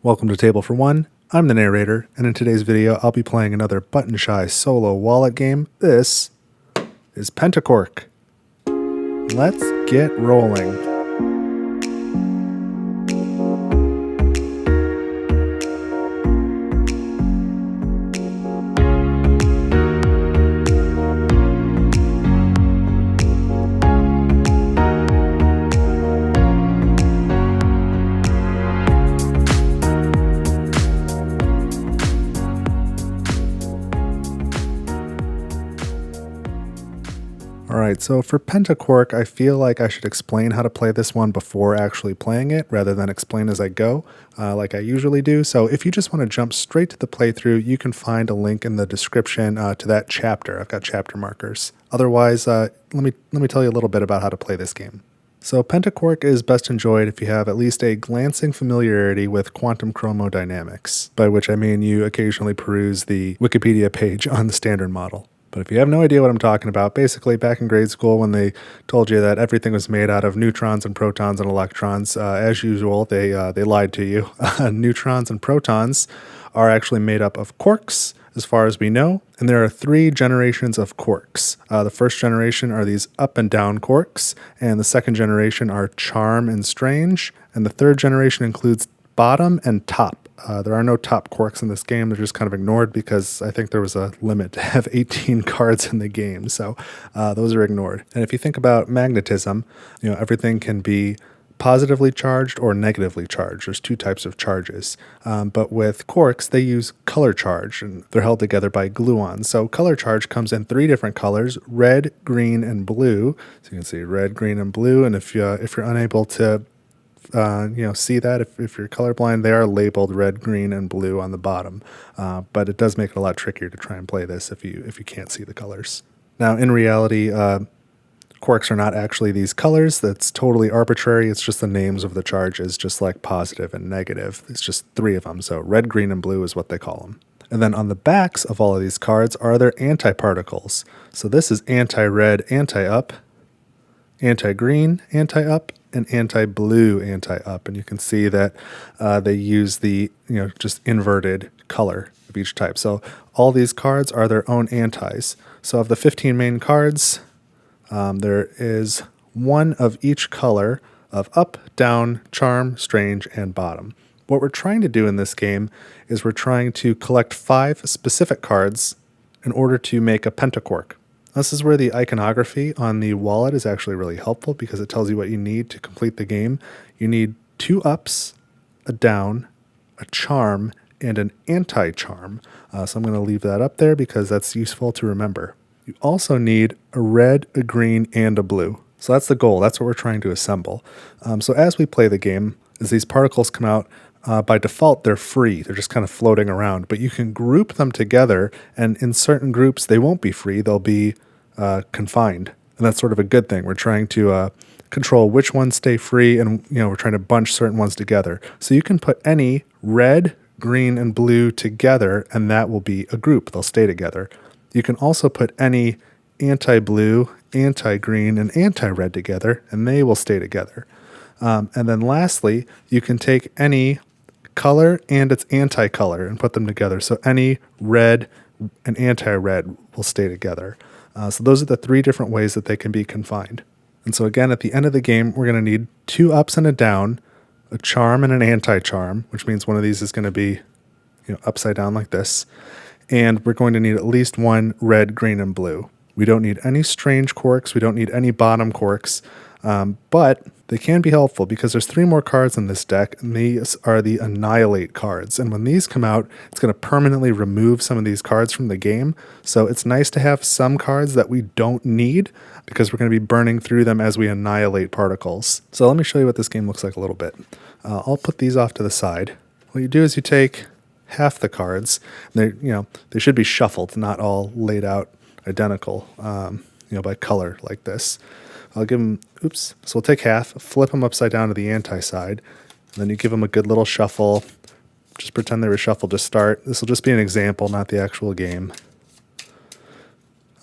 Welcome to Table for One. I'm the narrator, and in today's video, I'll be playing another button-shy solo wallet game. This is Pentaquark. Let's get rolling. Alright, so for Pentaquark, I feel like I should explain how to play this one before actually playing it, rather than explain as I go, like I usually do. So if you just want to jump straight to the playthrough, you can find a link in the description to that chapter. I've got chapter markers. Otherwise, let me tell you a little bit about how to play this game. So Pentaquark is best enjoyed if you have at least a glancing familiarity with quantum chromodynamics, by which I mean you occasionally peruse the Wikipedia page on the standard model. But if you have no idea what I'm talking about, basically back in grade school when they told you that everything was made out of neutrons and protons and electrons, as usual, they lied to you. Neutrons and protons are actually made up of quarks, as far as we know, and there are three generations of quarks. The first generation are these up and down quarks, and the second generation are charm and strange, and the third generation includes bottom and top. There are no top quarks in this game. They're just kind of ignored because I think there was a limit to have 18 cards in the game. So those are ignored. And if you think about magnetism, everything can be positively charged or negatively charged. There's two types of charges. But with quarks, they use color charge, and they're held together by gluons. So color charge comes in three different colors: red, green, and blue. So you can see red, green, and blue. And if you're unable to see that, if you're colorblind, they are labeled red, green, and blue on the bottom. But it does make it a lot trickier to try and play this if you can't see the colors. Now, in reality, quarks are not actually these colors. That's totally arbitrary. It's just the names of the charges, just like positive and negative. It's just three of them. So red, green, and blue is what they call them. And then on the backs of all of these cards are their antiparticles. So this is anti-red, anti-up, anti-green, anti-up, and anti-blue, anti-up. And you can see that they use the just inverted color of each type. So all these cards are their own antis. So of the 15 main cards, there is one of each color of up, down, charm, strange, and bottom. What we're trying to do in this game is we're trying to collect 5 specific cards in order to make a Pentaquark. This is where the iconography on the wallet is actually really helpful because it tells you what you need to complete the game. You need 2 ups, a down, a charm, and an anti-charm. So I'm going to leave that up there because that's useful to remember. You also need a red, a green, and a blue. So that's the goal. That's what we're trying to assemble. So as we play the game, as these particles come out, by default, they're free. They're just kind of floating around. But you can group them together, and in certain groups, they won't be free. They'll be confined. And that's sort of a good thing. We're trying to control which ones stay free, and we're trying to bunch certain ones together. So you can put any red, green, and blue together, and that will be a group. They'll stay together. You can also put any anti-blue, anti-green, and anti-red together, and they will stay together. And then lastly, you can take any color and its anti-color and put them together. So any red and anti-red will stay together. So those are the 3 different ways that they can be confined. And so again, at the end of the game, we're going to need 2 ups and a down, a charm and an anti-charm, which means one of these is going to be upside down like this. And we're going to need at least 1 red, green, and blue. We don't need any strange quarks. We don't need any bottom quarks. But they can be helpful because there's 3 more cards in this deck, and these are the Annihilate cards. And when these come out, it's going to permanently remove some of these cards from the game. So it's nice to have some cards that we don't need because we're going to be burning through them as we annihilate particles. So let me show you what this game looks like a little bit. I'll put these off to the side. What you do is you take half the cards. They should be shuffled, not all laid out identical, by color like this. I'll give them, so we'll take half, flip them upside down to the anti-side, and then you give them a good little shuffle. Just pretend they were shuffled to start. This will just be an example, not the actual game.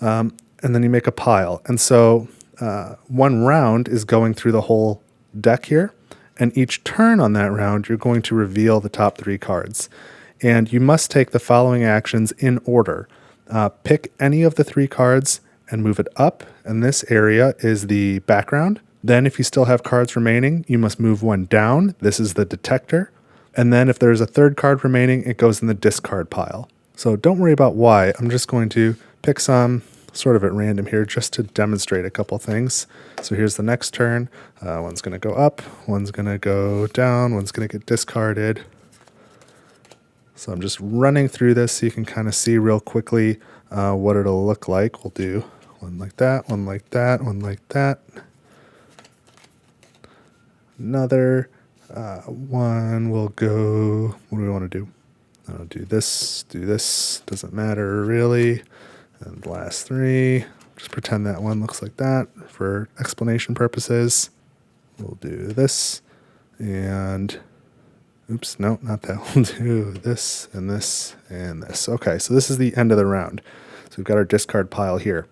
And then you make a pile. And so 1 round is going through the whole deck here, And each turn on that round, you're going to reveal the top 3 cards. And you must take the following actions in order. Pick any of the 3 cards and move it up, and this area is the background. Then if you still have cards remaining, you must move one down. This is the detector. And then if there's a 3rd card remaining, it goes in the discard pile. So don't worry about why. I'm just going to pick some sort of at random here just to demonstrate a couple things. So here's the next turn. One's going to go up, one's going to go down, one's going to get discarded. So I'm just running through this so you can kind of see real quickly what it'll look like. We'll do one like that, one like that, one like that. Another one will go, what do we want to do? I'll do this, doesn't matter really. And the last 3, just pretend that one looks like that for explanation purposes. We'll do this and, oops, no, not that. We'll do this and this and this. Okay, so this is the end of the round. So we've got our discard pile here.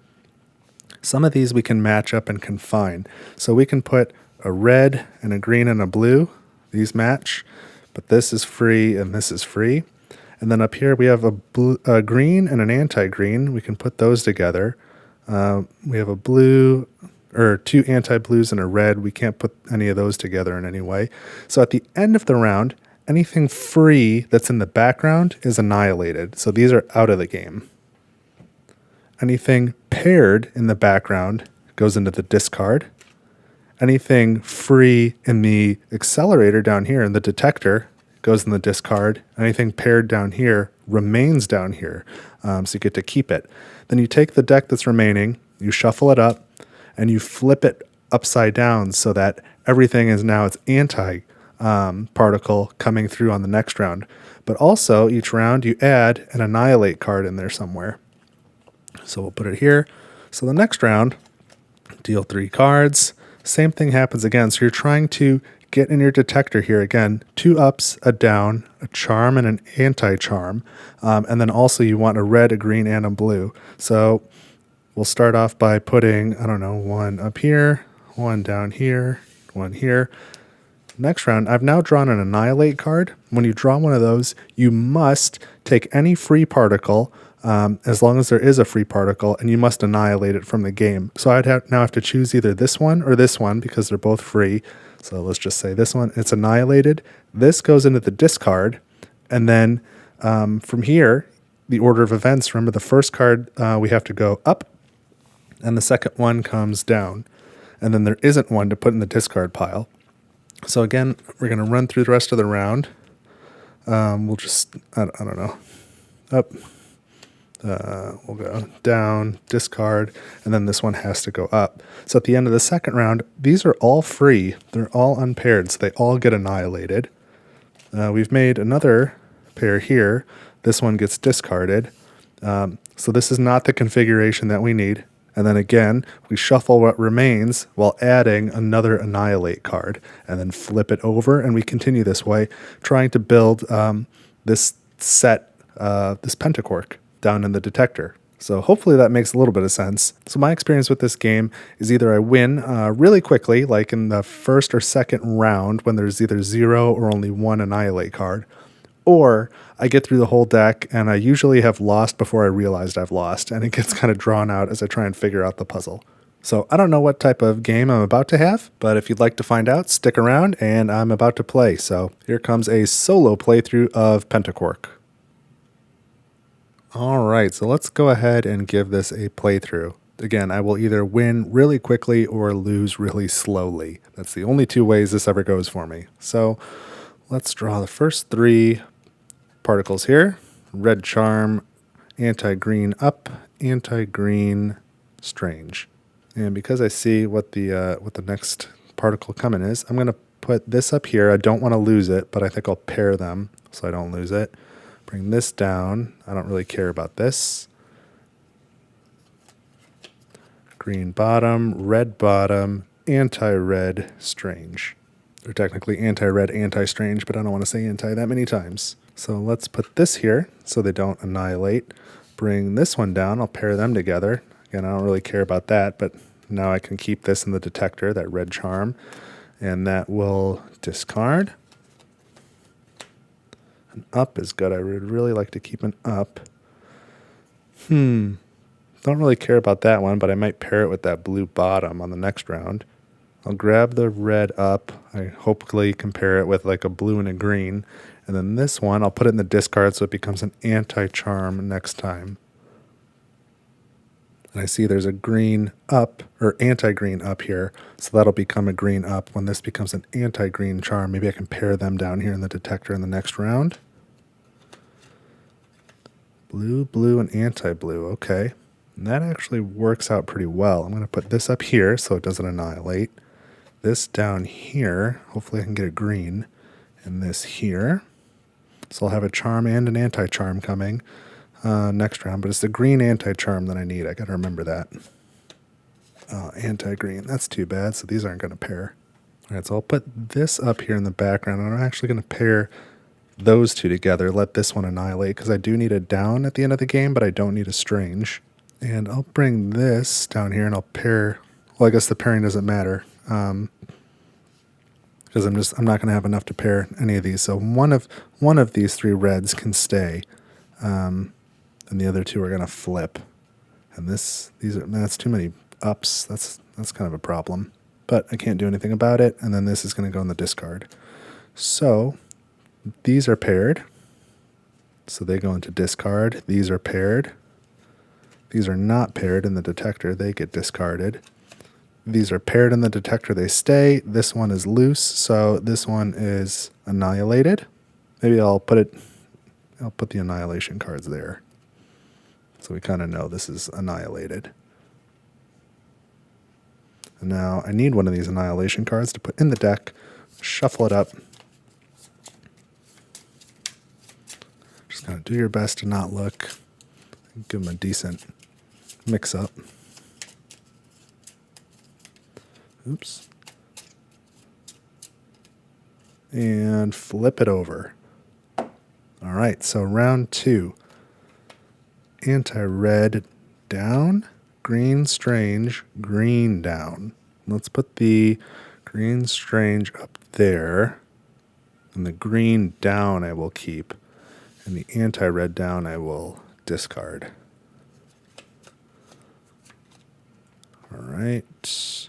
Some of these we can match up and confine. So we can put a red and a green and a blue. These match, but this is free and this is free. And then up here we have a green and an anti-green. We can put those together. We have a blue, or 2 anti-blues and a red. We can't put any of those together in any way. So at the end of the round, anything free that's in the background is annihilated. So these are out of the game. Anything paired in the background goes into the discard. Anything free in the accelerator down here in the detector goes in the discard. Anything paired down here remains down here, so you get to keep it. Then you take the deck that's remaining, you shuffle it up, and you flip it upside down so that everything is now its anti-particle coming through on the next round. But also, each round you add an annihilate card in there somewhere. So we'll put it here. So the next round, deal 3 cards. Same thing happens again. So you're trying to get in your detector here again, 2 ups, a down, a charm, and an anti-charm. And then also you want a red, a green, and a blue. So we'll start off by putting, I don't know, 1 up here, 1 down here, 1 here. Next round, I've now drawn an annihilate card. When you draw one of those, you must take any free particle, as long as there is a free particle, and you must annihilate it from the game. So I'd now have to choose either this one or this one because they're both free. So let's just say this one, it's annihilated. This goes into the discard. And then from here, the order of events, remember the first card, we have to go up, and the second one comes down. And then there isn't one to put in the discard pile. So again, we're going to run through the rest of the round. We'll just, I don't know, up. We'll go down, discard, and then this one has to go up. So at the end of the second round, these are all free. They're all unpaired, so they all get annihilated. We've made another pair here. This one gets discarded. So this is not the configuration that we need. And then again, we shuffle what remains while adding another annihilate card, and then flip it over, and we continue this way, trying to build this set, this Pentaquark, down in the detector. So hopefully that makes a little bit of sense. So my experience with this game is either I win really quickly, like in the first or second round when there's either 0 or only 1 annihilate card, or I get through the whole deck and I usually have lost before I realized I've lost, and it gets kind of drawn out as I try and figure out the puzzle. So I don't know what type of game I'm about to have, but if you'd like to find out, stick around and I'm about to play. So here comes a solo playthrough of Pentaquark. All right, so let's go ahead and give this a playthrough. Again, I will either win really quickly or lose really slowly. That's the only 2 ways this ever goes for me. So let's draw the first 3 particles here. Red charm, anti-green up, anti-green strange. And because I see what the next particle coming is, I'm going to put this up here. I don't want to lose it, but I think I'll pair them so I don't lose it. Bring this down. I don't really care about this. Green bottom, red bottom, anti-red, strange. They're technically anti-red, anti-strange, but I don't want to say anti that many times. So let's put this here so they don't annihilate. Bring this one down. I'll pair them together. Again, I don't really care about that, but now I can keep this in the detector, that red charm. and that will discard. An up is good. I would really like to keep an up. Don't really care about that one, but I might pair it with that blue bottom on the next round. I'll grab the red up. I hopefully compare it with like a blue and a green. And then this one, I'll put it in the discard so it becomes an anti-charm next time. And I see there's a green up, or anti-green up here. So that'll become a green up when this becomes an anti-green charm. Maybe I can pair them down here in the detector in the next round. Blue, blue, and anti-blue. Okay. And that actually works out pretty well. I'm going to put this up here so it doesn't annihilate. This down here, hopefully I can get a green, and this here. So I'll have a charm and an anti-charm coming next round, but it's the green anti-charm that I need. I got to remember that. Anti-green, that's too bad, so these aren't going to pair. All right, so I'll put this up here in the background, and I'm actually going to pair those two together, let this one annihilate, because I do need a down at the end of the game, but I don't need a strange. And I'll bring this down here, and I'll pair, well, I guess the pairing doesn't matter, because I'm not going to have enough to pair any of these. So one of these three reds can stay, and the other two are going to flip. And that's too many ups. That's kind of a problem, but I can't do anything about it. And then this is going to go in the discard. So these are paired, so they go into discard. These are paired. These are not paired in the detector. They get discarded. These are paired in the detector. They stay. This one is loose, so this one is annihilated. Maybe I'll put the annihilation cards there, so we kind of know this is annihilated. And now I need one of these annihilation cards to put in the deck. Shuffle it up. Just kind of do your best to not look. Give them a decent mix-up. Oops. And flip it over. All right, so round 2. Anti-red down, green strange, green down. Let's put the green strange up there, and the green down I will keep, and the anti-red down I will discard. All right.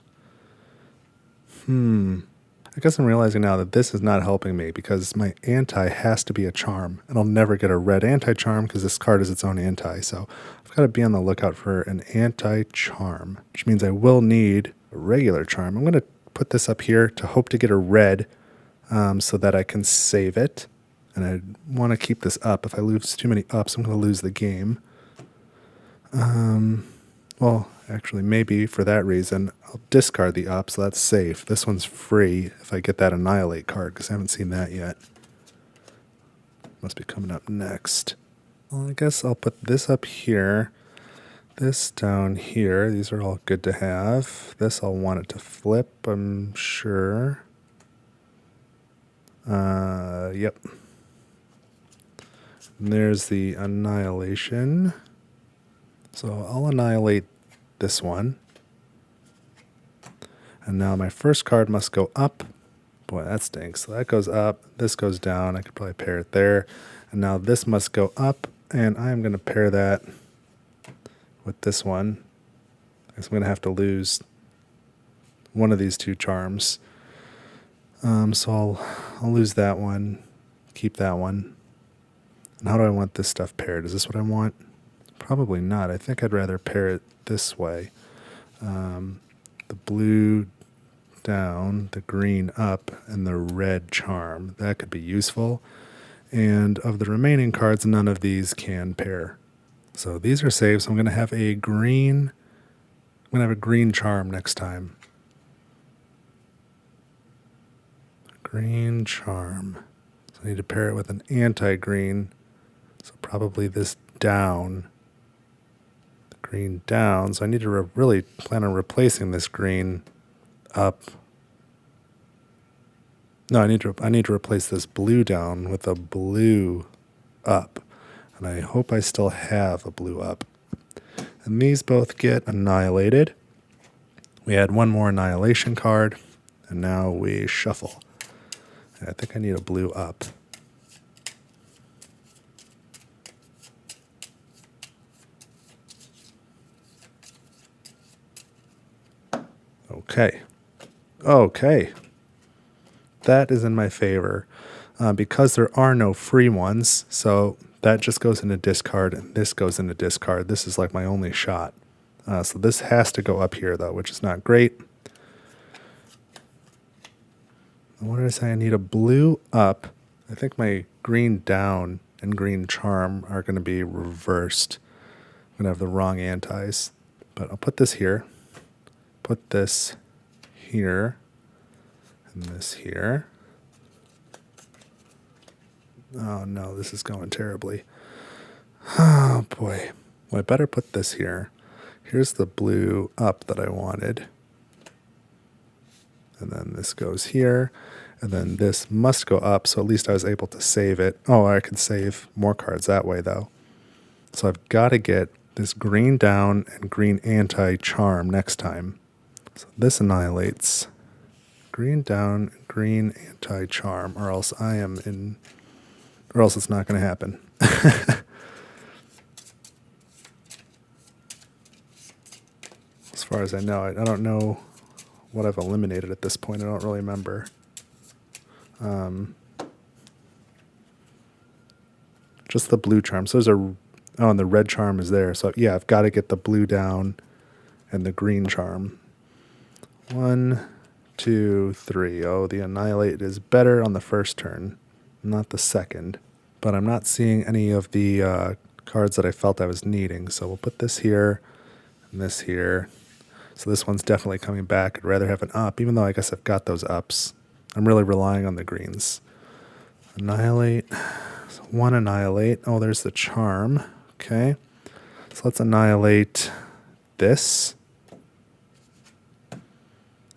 I guess I'm realizing now that this is not helping me because my anti has to be a charm, and I'll never get a red anti-charm because this card is its own anti. So I've got to be on the lookout for an anti-charm, which means I will need a regular charm. I'm going to put this up here to hope to get a red so that I can save it. And I want to keep this up. If I lose too many ups, I'm going to lose the game. Well, actually, maybe for that reason, I'll discard the up, so that's safe. This one's free if I get that Annihilate card, because I haven't seen that yet. Must be coming up next. Well, I guess I'll put this up here, this down here. These are all good to have. This I'll want it to flip, I'm sure. Yep. And there's the Annihilation. So I'll annihilate this one. And now my first card must go up. Boy, that stinks. So that goes up. This goes down. I could probably pair it there. And now this must go up. And I'm going to pair that with this one. I guess I'm going to have to lose one of these two charms. So I'll lose that one. Keep that one. And how do I want this stuff paired? Is this what I want? Probably not. I think I'd rather pair it this way. The blue down, the green up, and the red charm. That could be useful. And of the remaining cards, none of these can pair. So these are safe. So I'm going to have a green. I'm going to have a green charm next time. Green charm. So I need to pair it with an anti-green. So probably this down. Green down, so I need to really plan on replacing this green up. No, I need to replace this blue down with a blue up, and I hope I still have a blue up. And these both get annihilated. We had one more annihilation card, And now we shuffle. I think I need a blue up. Okay. Okay. That is in my favor because there are no free ones. So that just goes into discard and this goes into discard. This is like my only shot. So this has to go up here though, which is not great. What did I say? I need a blue up. I think my green down and green charm are going to be reversed. I'm going to have the wrong antis. But I'll put this here. Put this here. And this here. Oh no, this is going terribly. Oh boy. Well, I better put this here. Here's the blue up that I wanted. And then this goes here. And then this must go up, so at least I was able to save it. Oh, I can save more cards that way, though. So I've got to get this green down and green anti-charm next time. So this annihilates green down, green anti-charm, or else it's not going to happen. As far as I know, I don't know what I've eliminated at this point. I don't really remember. Just the blue charm. So and the red charm is there. So yeah, I've got to get the blue down and the green charm. 1, 2, 3. Oh, the annihilate is better on the first turn, not the second. But I'm not seeing any of the cards that I felt I was needing. So we'll put this here and this here. So this one's definitely coming back. I'd rather have an up, even though I guess I've got those ups. I'm really relying on the greens. Annihilate. So 1 annihilate. Oh, there's the charm. Okay. So let's annihilate this.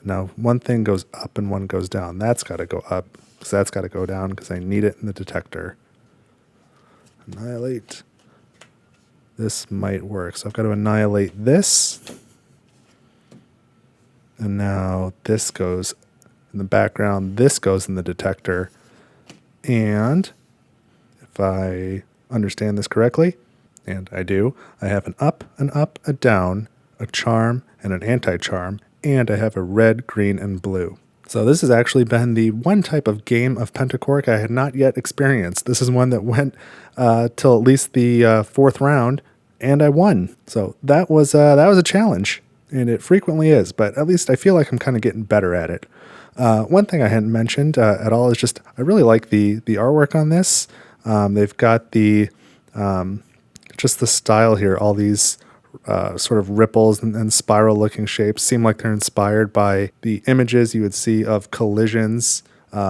Now, one thing goes up and one goes down. That's got to go up because that's got to go down because I need it in the detector. Annihilate. This might work. So I've got to annihilate this. And now this goes in the background. This goes in the detector. And if I understand this correctly, and I do, I have an up, a down, a charm, and an anti-charm, and I have a red, green, and blue. So this has actually been the one type of game of Pentaquark I had not yet experienced. This is one that went till at least the fourth round, and I won. So that was a challenge, and it frequently is, but at least I feel like I'm kind of getting better at it. One thing I hadn't mentioned at all is just I really like the artwork on this. They've got the just the style here, all these sort of ripples and spiral-looking shapes seem like they're inspired by the images you would see of collisions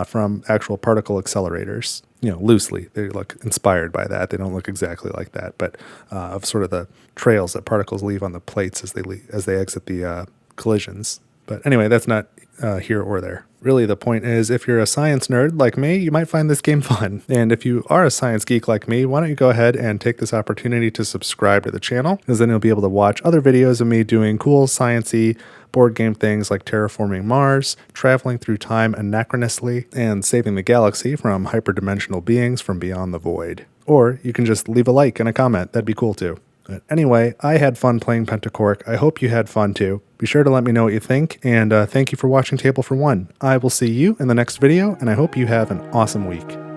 from actual particle accelerators. You know, loosely, they look inspired by that. They don't look exactly like that, but of sort of the trails that particles leave on the plates as they exit the collisions. But anyway, that's not here or there. Really, the point is, if you're a science nerd like me, you might find this game fun. And if you are a science geek like me, why don't you go ahead and take this opportunity to subscribe to the channel, because then you'll be able to watch other videos of me doing cool sciencey board game things like terraforming Mars, traveling through time anachronously, and saving the galaxy from hyperdimensional beings from beyond the void. Or you can just leave a like and a comment. That'd be cool too. But anyway, I had fun playing Pentaquark. I hope you had fun too. Be sure to let me know what you think, and thank you for watching Table for One. I will see you in the next video, and I hope you have an awesome week.